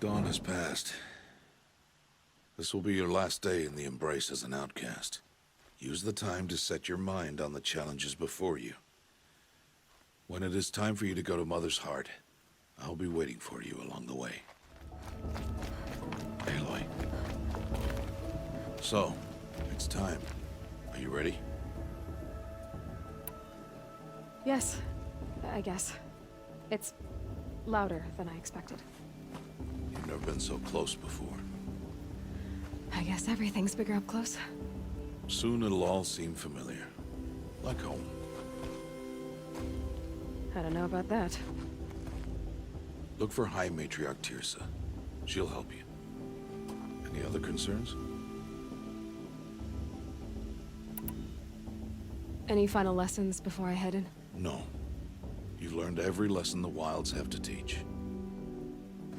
Dawn has passed. This will be your last day in the Embrace as an outcast. Use the time to set your mind on the challenges before you. When it is time for you to go to Mother's Heart, I'll be waiting for you along the way. Aloy. So, it's time. Are you ready? Yes, I guess. It's louder than I expected. You've never been so close before. I guess everything's bigger up close. Soon it'll all seem familiar. Like home. I don't know about that. Look for High Matriarch Teersa. She'll help you. Any other concerns? Any final lessons before I head in? No. You've learned every lesson the Wilds have to teach.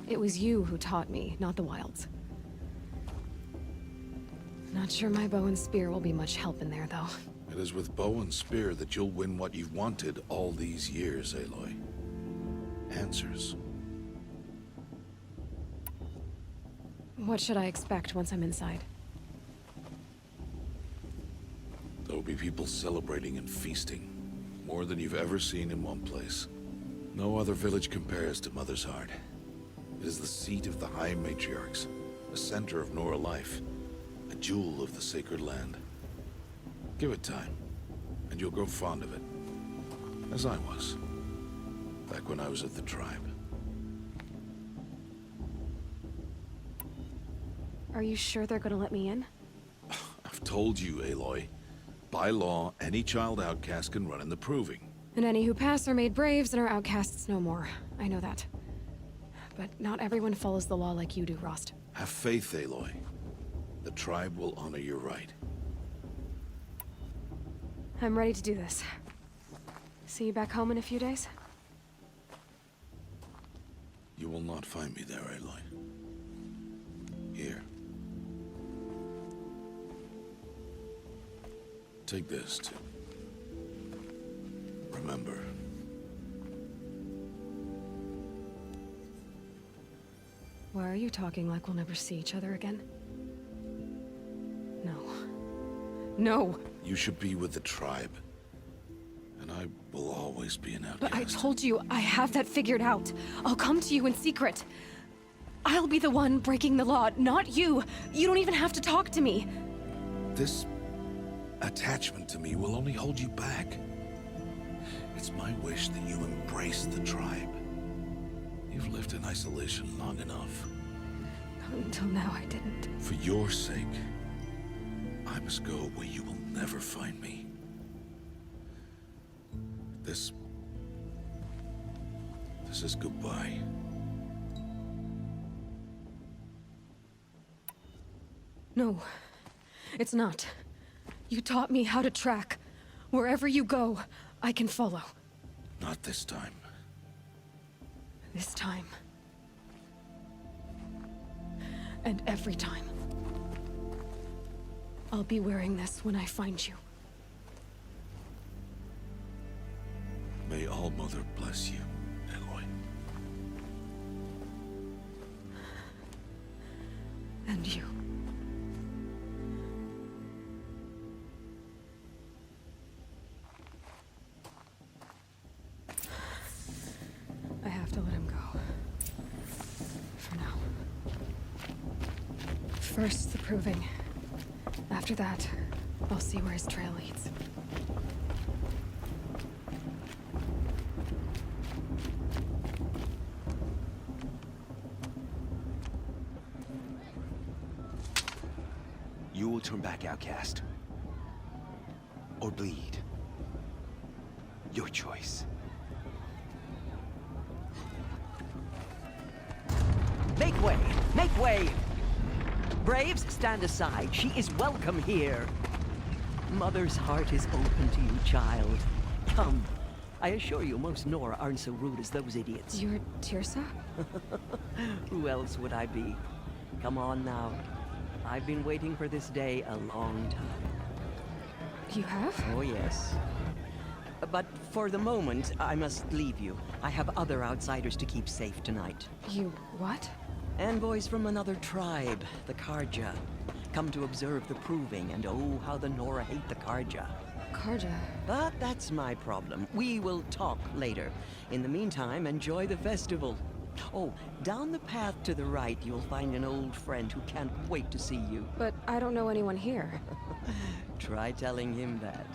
It was you who taught me, not the Wilds. Not sure my bow and spear will be much help in there, though. It is with bow and spear that you'll win what you've wanted all these years, Aloy. Answers. What should I expect once I'm inside? There will be people celebrating and feasting. More than you've ever seen in one place. No other village compares to Mother's Heart. It is the seat of the High Matriarchs, a center of Nora life, a jewel of the sacred land. Give it time, and you'll grow fond of it. As I was, back when I was at the tribe. Are you sure they're gonna let me in? I've told you, Aloy. By law, any child outcast can run in the Proving. And any who pass are made braves and are outcasts no more. I know that. But not everyone follows the law like you do, Rost. Have faith, Aloy. The tribe will honor your right. I'm ready to do this. See you back home in a few days? You will not find me there, Aloy. Here. Take this, too. Remember. Why are you talking like we'll never see each other again? No. No! You should be with the tribe. And I will always be an outcast. But I told you, I have that figured out. I'll come to you in secret. I'll be the one breaking the law, not you. You don't even have to talk to me. This attachment to me will only hold you back. It's my wish that you embrace the tribe. You've lived in isolation long enough. Until now, I didn't. For your sake, I must go where you will never find me. This is goodbye. No, it's not. You taught me how to track. Wherever you go, I can follow. Not this time. This time. And every time. I'll be wearing this when I find you. May All Mother bless you, Aloy. And you. I have to let him go. For now. First, the Proving. After that, I'll see where his trail leads. You will turn back, outcast. Or bleed. Your choice. Make way! Make way! Braves, stand aside. She is welcome here. Mother's heart is open to you, child. Come. I assure you, most Nora aren't so rude as those idiots. You're Teersa? Who else would I be? Come on now. I've been waiting for this day a long time. You have? Oh, yes. But for the moment, I must leave you. I have other outsiders to keep safe tonight. You what? Envoys from another tribe, the Karja. Come to observe the proving, and oh, how the Nora hate the Karja. Karja. But that's my problem. We will talk later. In the meantime, enjoy the festival. Oh, down the path to the right, you'll find an old friend who can't wait to see you. But I don't know anyone here. Try telling him that.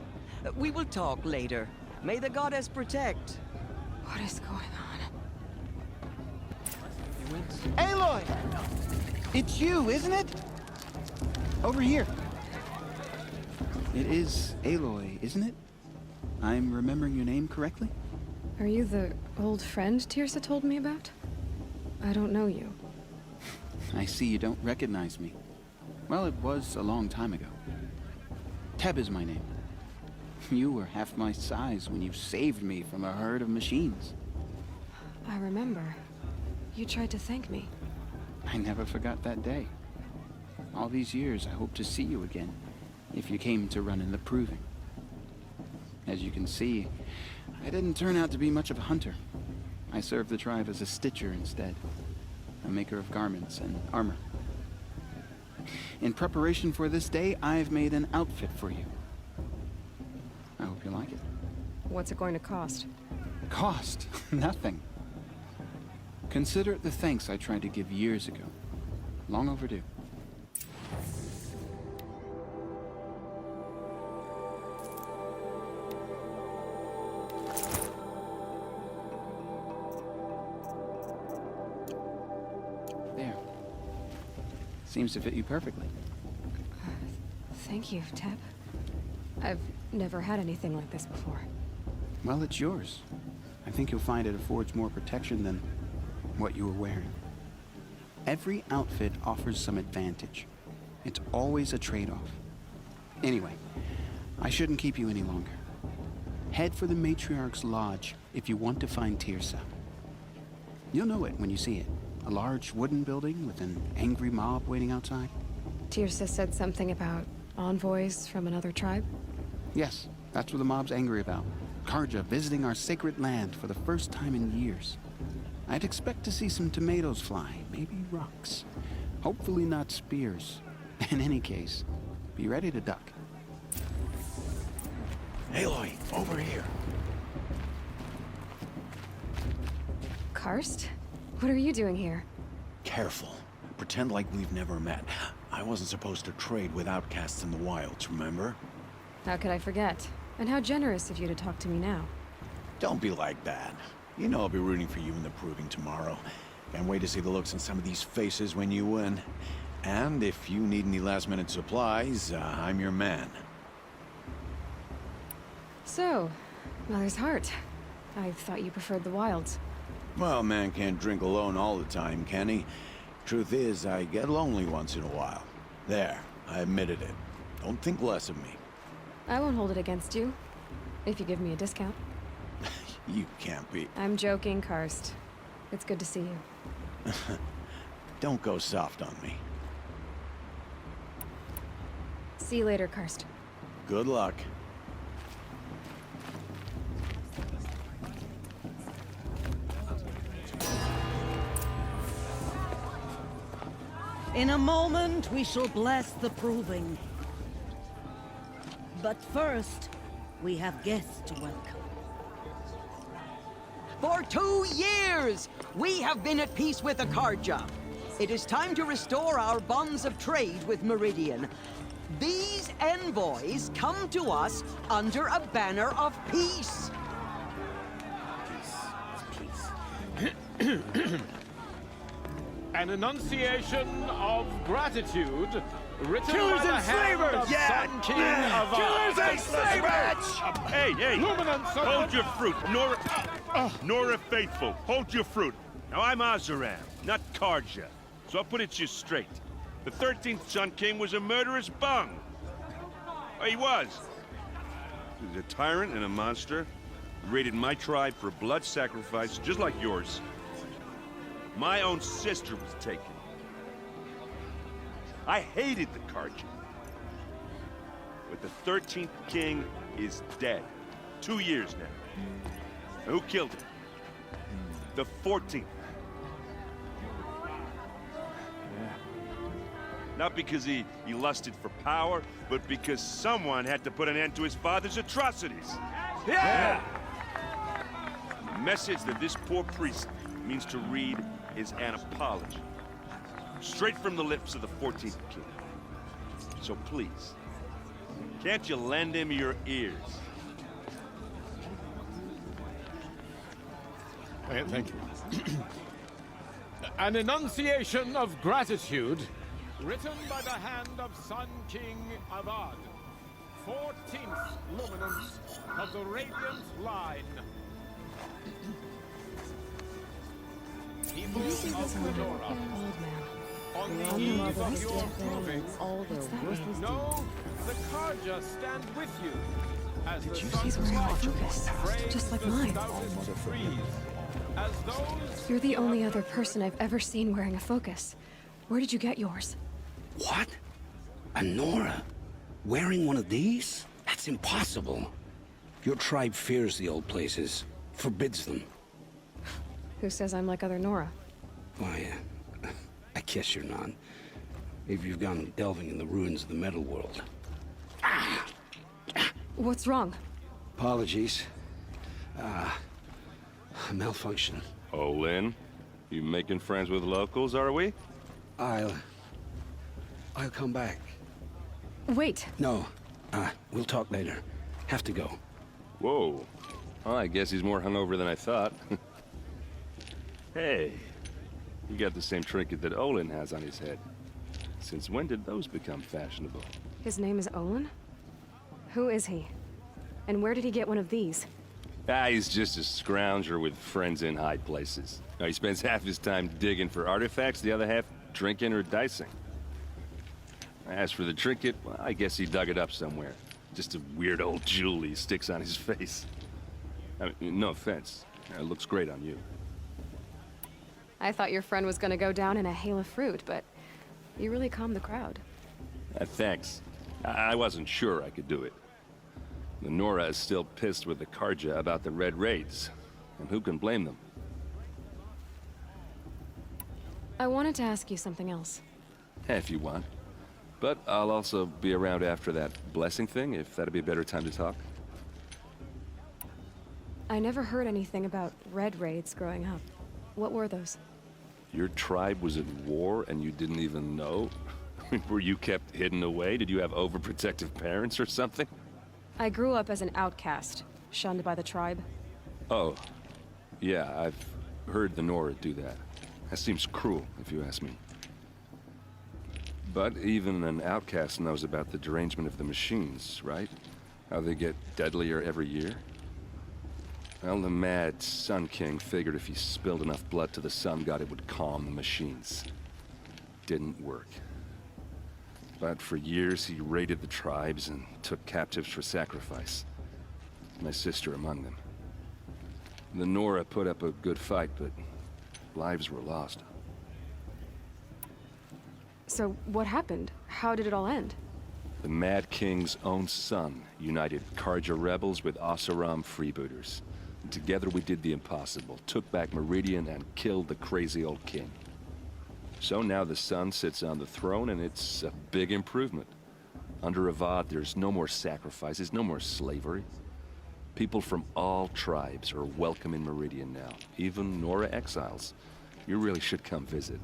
We will talk later. May the goddess protect. What is going on? Aloy! It's you, isn't it? Over here. It is Aloy, isn't it? I'm remembering your name correctly? Are you the old friend Tirsa told me about? I don't know you. I see you don't recognize me. Well, it was a long time ago. Teb is my name. You were half my size when you saved me from a herd of machines. I remember. You tried to thank me. I never forgot that day. All these years, I hope to see you again, if you came to run in the proving. As you can see, I didn't turn out to be much of a hunter. I served the tribe as a stitcher instead, a maker of garments and armor. In preparation for this day, I've made an outfit for you. I hope you like it. What's it going to cost? Cost? Nothing. Consider it the thanks I tried to give years ago. Long overdue. There. Seems to fit you perfectly. Thank you, Teb. I've never had anything like this before. Well, it's yours. I think you'll find it affords more protection than what you were wearing. Every outfit offers some advantage. It's always a trade-off. Anyway, I shouldn't keep you any longer. Head for the Matriarch's Lodge if you want to find Tirsa. You'll know it when you see it. A large wooden building with an angry mob waiting outside. Tirsa said something about envoys from another tribe? Yes, that's what the mob's angry about. Karja visiting our sacred land for the first time in years. I'd expect to see some tomatoes fly, maybe rocks. Hopefully not spears. In any case, be ready to duck. Aloy, over here. Karst? What are you doing here? Careful. Pretend like we've never met. I wasn't supposed to trade with outcasts in the wilds, remember? How could I forget? And how generous of you to talk to me now. Don't be like that. You know I'll be rooting for you in the proving tomorrow. Can't wait to see the looks on some of these faces when you win. And if you need any last-minute supplies, I'm your man. So, Mother's Heart. I thought you preferred the wilds. Well, man can't drink alone all the time, can he? Truth is, I get lonely once in a while. There, I admitted it. Don't think less of me. I won't hold it against you, if you give me a discount. You can't be. I'm joking, Karst. It's good to see you. Don't go soft on me. See you later, Karst. Good luck. In a moment, we shall bless the proving. But first, we have guests to welcome. For 2 years, we have been at peace with the Karja. It is time to restore our bonds of trade with Meridian. These envoys come to us under a banner of peace. An enunciation of gratitude written Killers by the and hand slavers! of Sun King of Killers and slavers! Hey, hey! Luminance of Hold your fruit, Nora... Nora Faithful, hold your fruit. Now, I'm Oseram, not Karja, so I'll put it to you straight. The 13th Sun King was a murderous bung. Oh, he was. He was a tyrant and a monster. He raided my tribe for a blood sacrifice, just like yours. My own sister was taken. I hated the Karja. But the 13th king is dead. 2 years now. Who killed him? The 14th. Not because he lusted for power, but because someone had to put an end to his father's atrocities. Yeah! The message that this poor priest means to read is an apology. Straight from the lips of the 14th king. So please, can't you lend him your ears? Thank you. An enunciation of gratitude, written by the hand of Sun King Avad, 14th luminance of the Radiant Line. People of Fedora, on the eve of your proving, know the Karja stand with you as the He's sun's wearing a light focus, frames just like the mine. stoutest trees, as those You're the only other person I've ever seen wearing a focus. Where did you get yours? What? A Nora? Wearing one of these? That's impossible. Your tribe fears the old places, forbids them. Who says I'm like other Nora? Why, I guess you're not. Maybe you've gone delving in the ruins of the metal world. What's wrong? Apologies. A malfunction. Oh, Lynn, you making friends with locals, are we? I'll come back. Wait. No, we'll talk later. Have to go. Whoa. Well, I guess he's more hungover than I thought. Hey, you got the same trinket that Olin has on his head. Since when did those become fashionable? His name is Olin? Who is he? And where did he get one of these? He's just a scrounger with friends in high places. Now, he spends half his time digging for artifacts, the other half drinking or dicing. As for the trinket, well, I guess he dug it up somewhere. Just a weird old jewel he sticks on his face. I mean, no offense. It looks great on you. I thought your friend was gonna go down in a hail of fruit, but you really calmed the crowd. Thanks. I wasn't sure I could do it. The Nora is still pissed with the Karja about the Red Raids. And who can blame them? I wanted to ask you something else. If you want. But I'll also be around after that blessing thing, if that'd be a better time to talk. I never heard anything about Red Raids growing up. What were those? Your tribe was at war and you didn't even know? Were you kept hidden away? Did you have overprotective parents or something? I grew up as an outcast, shunned by the tribe. Oh. Yeah, I've heard the Nora do that. That seems cruel, if you ask me. But even an outcast knows about the derangement of the machines, right? How they get deadlier every year? Well, the mad Sun King figured if he spilled enough blood to the Sun God, it would calm the machines. Didn't work. But for years, he raided the tribes and took captives for sacrifice. My sister among them. The Nora put up a good fight, but lives were lost. So what happened? How did it all end? The Mad King's own son united Karja rebels with Oseram freebooters. And together we did the impossible, took back Meridian and killed the crazy old king. So now the Sun sits on the throne and it's a big improvement. Under Avad, there's no more sacrifices, no more slavery. People from all tribes are welcome in Meridian now, even Nora exiles. You really should come visit.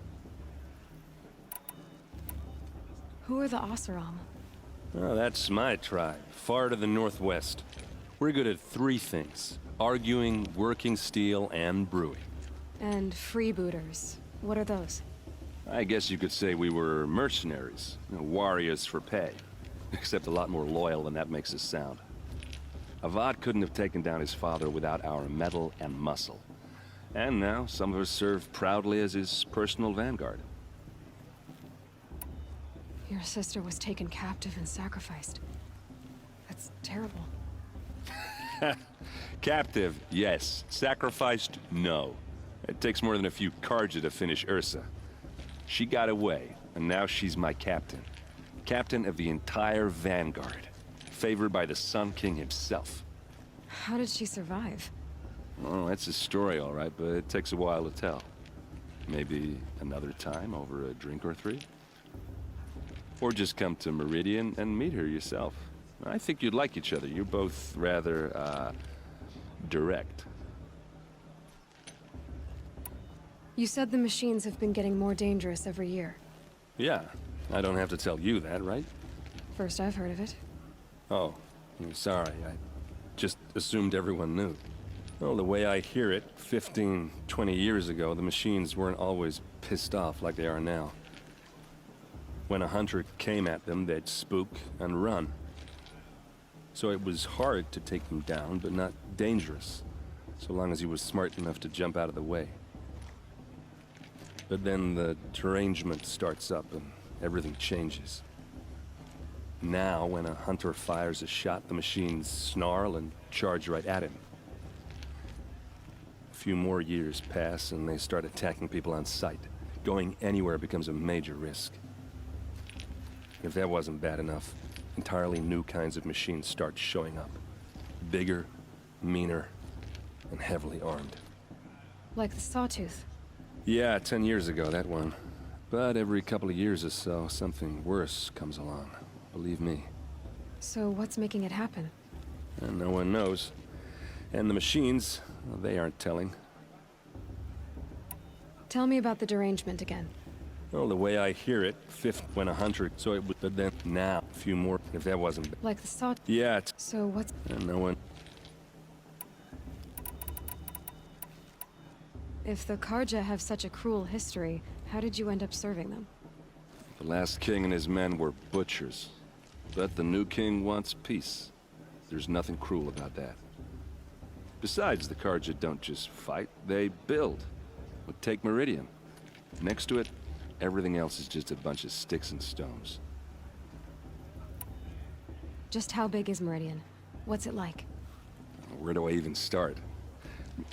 Who are the Oseram? Oh, that's my tribe, far to the northwest. We're good at three things: arguing, working steel, and brewing. And freebooters. What are those? I guess you could say we were mercenaries, warriors for pay. Except a lot more loyal than that makes us sound. Avad couldn't have taken down his father without our metal and muscle. And now, some of us serve proudly as his personal vanguard. Your sister was taken captive and sacrificed. That's terrible. Captive, yes. Sacrificed, no. It takes more than a few Karja to finish Ursa. She got away, and now she's my captain. Captain of the entire Vanguard. Favored by the Sun King himself. How did she survive? Oh, that's a story, all right, but it takes a while to tell. Maybe another time over a drink or three? Or just come to Meridian and meet her yourself. I think you'd like each other. You're both rather, direct. You said the machines have been getting more dangerous every year. Yeah, I don't have to tell you that, right? First I've heard of it. Oh, I'm sorry. I just assumed everyone knew. Well, the way I hear it, 15, 20 years ago, the machines weren't always pissed off like they are now. When a hunter came at them, they'd spook and run. So it was hard to take them down, but not dangerous, so long as he was smart enough to jump out of the way. But then the derangement starts up and everything changes. Now, when a hunter fires a shot, the machines snarl and charge right at him. A few more years pass and they start attacking people on sight. Going anywhere becomes a major risk. If that wasn't bad enough, entirely new kinds of machines start showing up. Bigger, meaner, and heavily armed. Like the Sawtooth. Yeah, 10 years ago, that one. But every couple of years or so, something worse comes along. Believe me. So what's making it happen? And no one knows. And the machines, well, they aren't telling. Tell me about the derangement again. Well, the way I hear it, when a hunter, so it would, but then now, a few more, if that wasn't... Like the Sawtooth? Yeah, So what's... and no one... If the Karja have such a cruel history, how did you end up serving them? The last king and his men were butchers. But the new king wants peace. There's nothing cruel about that. Besides, the Karja don't just fight, they build. But take Meridian. Next to it, everything else is just a bunch of sticks and stones. Just how big is Meridian? What's it like? Where do I even start?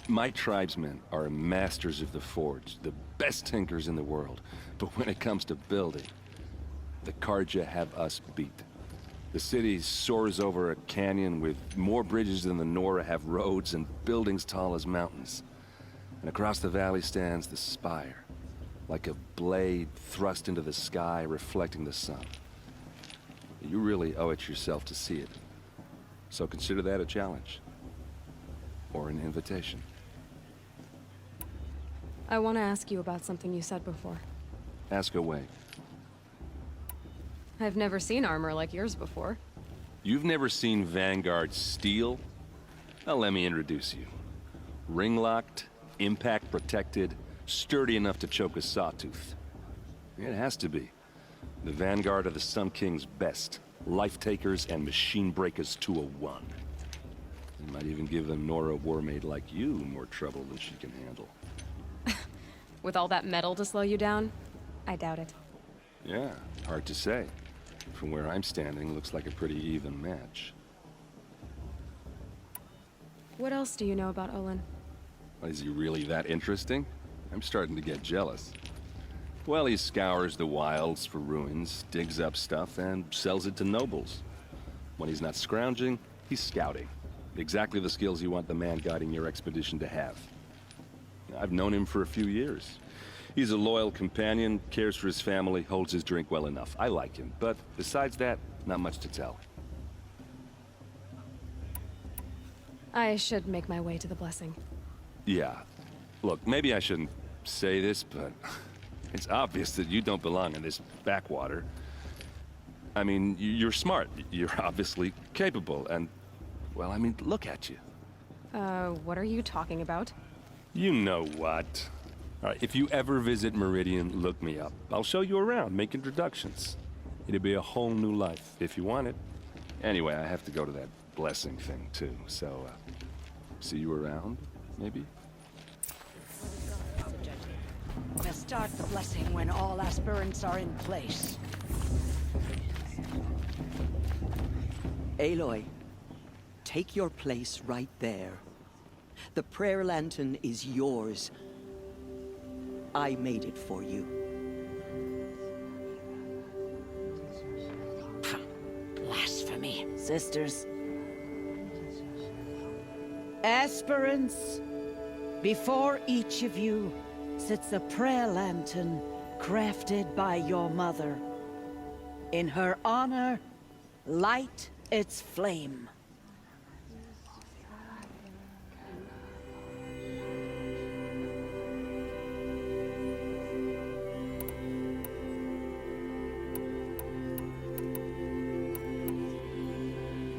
My tribesmen are masters of the forge, the best tinkers in the world. But when it comes to building, the Karja have us beat. The city soars over a canyon with more bridges than the Nora have roads and buildings tall as mountains. And across the valley stands the spire, like a blade thrust into the sky reflecting the sun. You really owe it yourself to see it. So consider that a challenge. Or an invitation. I want to ask you about something you said before. Ask away. I've never seen armor like yours before. You've never seen Vanguard steel? Well, let me introduce you. Ring-locked, impact-protected, sturdy enough to choke a sawtooth. It has to be. The Vanguard of the Sun King's best. Life-takers and machine breakers to a one. You might even give a Nora warmaid like you more trouble than she can handle. With all that metal to slow you down? I doubt it. Yeah, hard to say. From where I'm standing, looks like a pretty even match. What else do you know about Olin? Is he really that interesting? I'm starting to get jealous. Well, he scours the wilds for ruins, digs up stuff, and sells it to nobles. When he's not scrounging, he's scouting. Exactly the skills you want the man guiding your expedition to have. I've known him for a few years. He's a loyal companion, cares for his family, holds his drink well enough. I like him, but besides that, not much to tell. I should make my way to the blessing. Yeah. Look, maybe I shouldn't say this, but it's obvious that you don't belong in this backwater. I mean, you're smart. You're obviously capable, and, well, I mean, look at you. What are you talking about? You know what. All right, if you ever visit Meridian, look me up. I'll show you around, make introductions. It'll be a whole new life, if you want it. Anyway, I have to go to that blessing thing, too, so, see you around, maybe? We'll start the blessing when all aspirants are in place. Aloy, take your place right there. The prayer lantern is yours. I made it for you. Blasphemy, sisters. Aspirants, before each of you sits a prayer lantern crafted by your mother. In her honor, light its flame.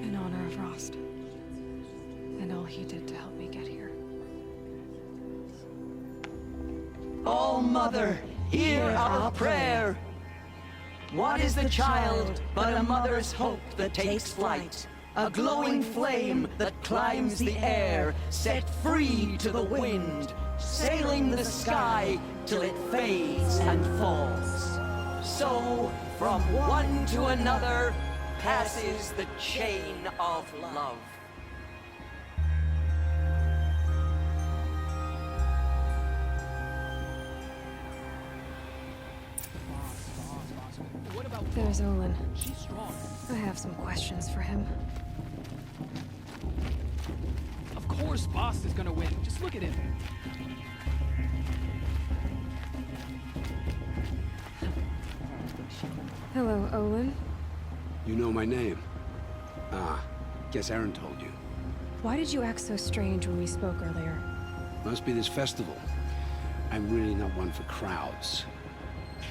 In honor of Rost. And all he did to help me get here. Oh, Mother, hear our prayer. What is the child but a mother's hope that takes flight? A glowing flame that climbs the air, set free to the wind, sailing the sky till it fades and falls. So, from one to another, passes the chain of love. There's Olin. I have some questions for him. Of course Boss is gonna win. Just look at him. Hello, Olin. You know my name? Ah, guess Aaron told you. Why did you act so strange when we spoke earlier? Must be this festival. I'm really not one for crowds.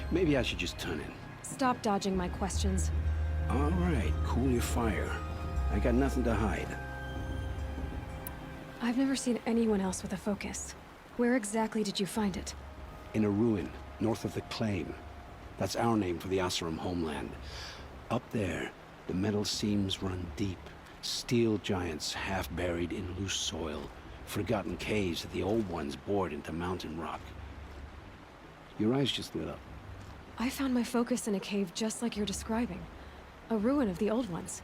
Maybe I should just turn in. Stop dodging my questions. All right, cool your fire. I got nothing to hide. I've never seen anyone else with a focus. Where exactly did you find it? In a ruin, north of the Claim. That's our name for the Oseram homeland. Up there, the metal seams run deep. Steel giants half buried in loose soil. Forgotten caves that the old ones bored into mountain rock. Your eyes just lit up. I found my focus in a cave just like you're describing. A ruin of the old ones.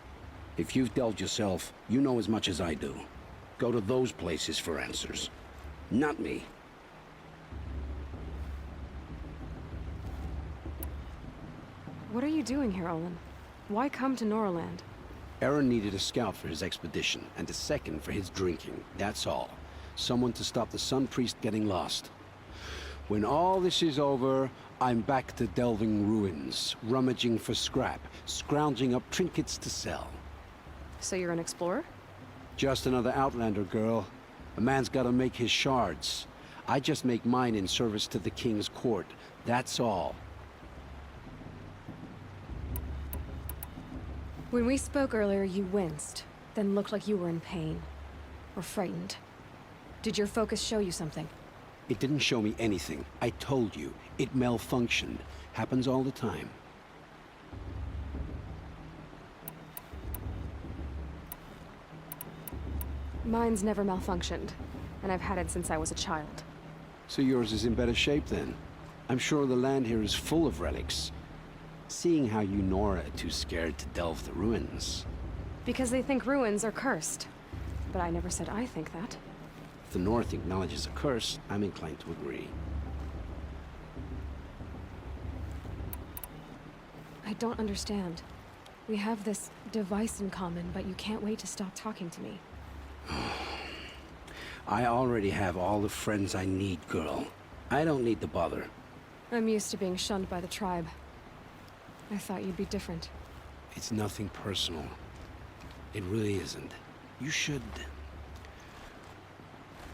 If you've delved yourself, you know as much as I do. Go to those places for answers. Not me. What are you doing here, Olin? Why come to Noraland? Aaron needed a scout for his expedition, and a second for his drinking. That's all. Someone to stop the Sun Priest getting lost. When all this is over, I'm back to delving ruins, rummaging for scrap, scrounging up trinkets to sell. So you're an explorer? Just another Outlander, girl. A man's gotta make his shards. I just make mine in service to the King's court. That's all. When we spoke earlier, you winced, then looked like you were in pain. Or frightened. Did your focus show you something? It didn't show me anything. I told you. It malfunctioned. Happens all the time. Mine's never malfunctioned, and I've had it since I was a child. So yours is in better shape then. I'm sure the land here is full of relics. Seeing how you Nora are too scared to delve the ruins. Because they think ruins are cursed. But I never said I think that. If the North acknowledges a curse, I'm inclined to agree. I don't understand. We have this device in common, but you can't wait to stop talking to me. I already have all the friends I need, girl. I don't need the bother. I'm used to being shunned by the tribe. I thought you'd be different. It's nothing personal. It really isn't. You should...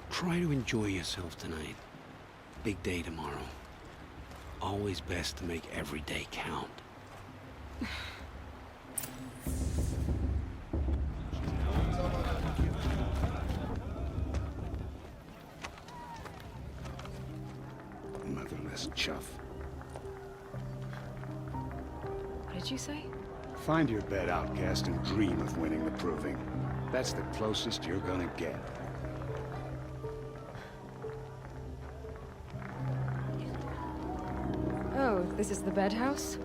try to enjoy yourself tonight. Big day tomorrow. Always best to make every day count. Motherless chuff. What did you say? Find your bed, outcast, and dream of winning the proving. That's the closest you're gonna get. Oh, this is the bed house?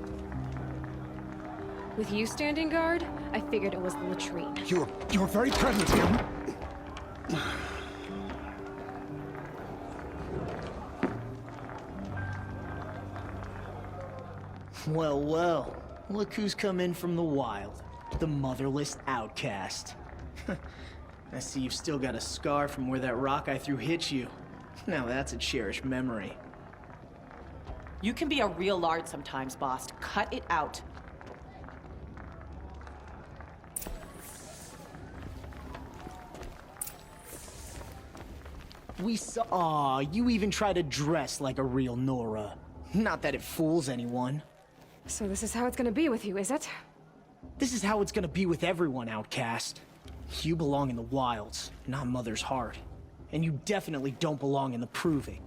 With you standing guard, I figured it was the latrine. Your very presence here. Well, well. Look who's come in from the wild. The motherless outcast. I see you've still got a scar from where that rock I threw hit you. Now that's a cherished memory. You can be a real lard sometimes, boss. Cut it out. We saw. Aw, you even try to dress like a real Nora. Not that it fools anyone. So this is how it's gonna be with you, is it? This is how it's gonna be with everyone, Outcast. You belong in the wilds, not Mother's Heart. And you definitely don't belong in the Proving.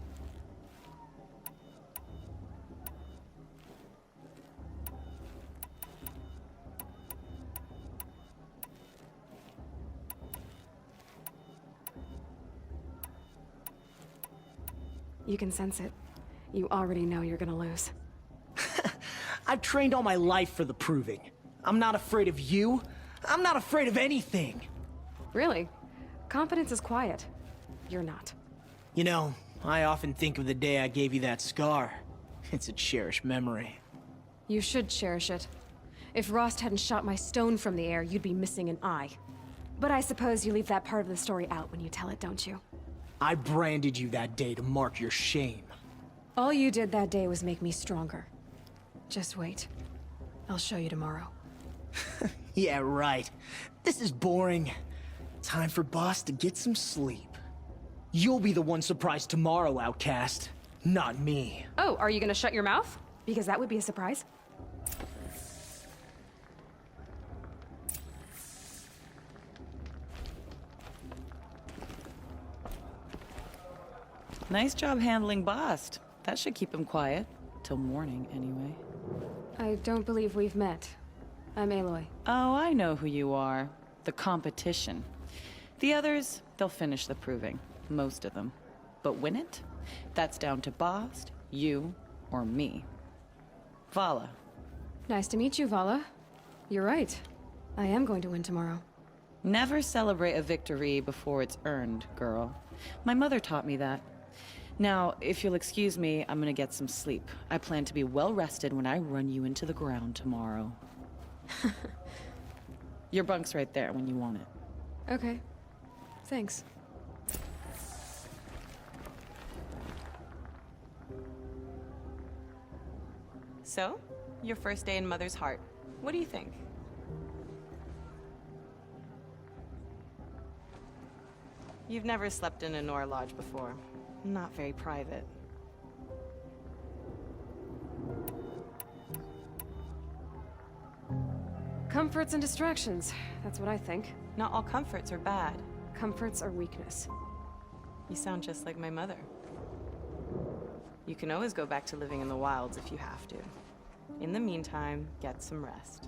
You can sense it. You already know you're gonna lose. I've trained all my life for the Proving. I'm not afraid of you. I'm not afraid of anything. Really? Confidence is quiet. You're not. You know, I often think of the day I gave you that scar. It's a cherished memory. You should cherish it. If Rost hadn't shot my stone from the air, you'd be missing an eye. But I suppose you leave that part of the story out when you tell it, don't you? I branded you that day to mark your shame. All you did that day was make me stronger. Just wait. I'll show you tomorrow. Yeah, right. This is boring. Time for Boss to get some sleep. You'll be the one surprised tomorrow, Outcast. Not me. Oh, are you gonna shut your mouth? Because that would be a surprise. Nice job handling Bast. That should keep him quiet. Till morning, anyway. I don't believe we've met. I'm Aloy. Oh, I know who you are. The competition. The others, they'll finish the Proving. Most of them. But win it? That's down to Bast, you, or me. Vala. Nice to meet you, Vala. You're right. I am going to win tomorrow. Never celebrate a victory before it's earned, girl. My mother taught me that. Now, if you'll excuse me, I'm gonna get some sleep. I plan to be well rested when I run you into the ground tomorrow. Your bunk's right there when you want it. Okay. Thanks. So, your first day in Mother's Heart. What do you think? You've never slept in a Nora Lodge before. Not very private. Comforts and distractions. That's what I think. Not all comforts are bad. Comforts are weakness. You sound just like my mother. You can always go back to living in the wilds if you have to. In the meantime, get some rest.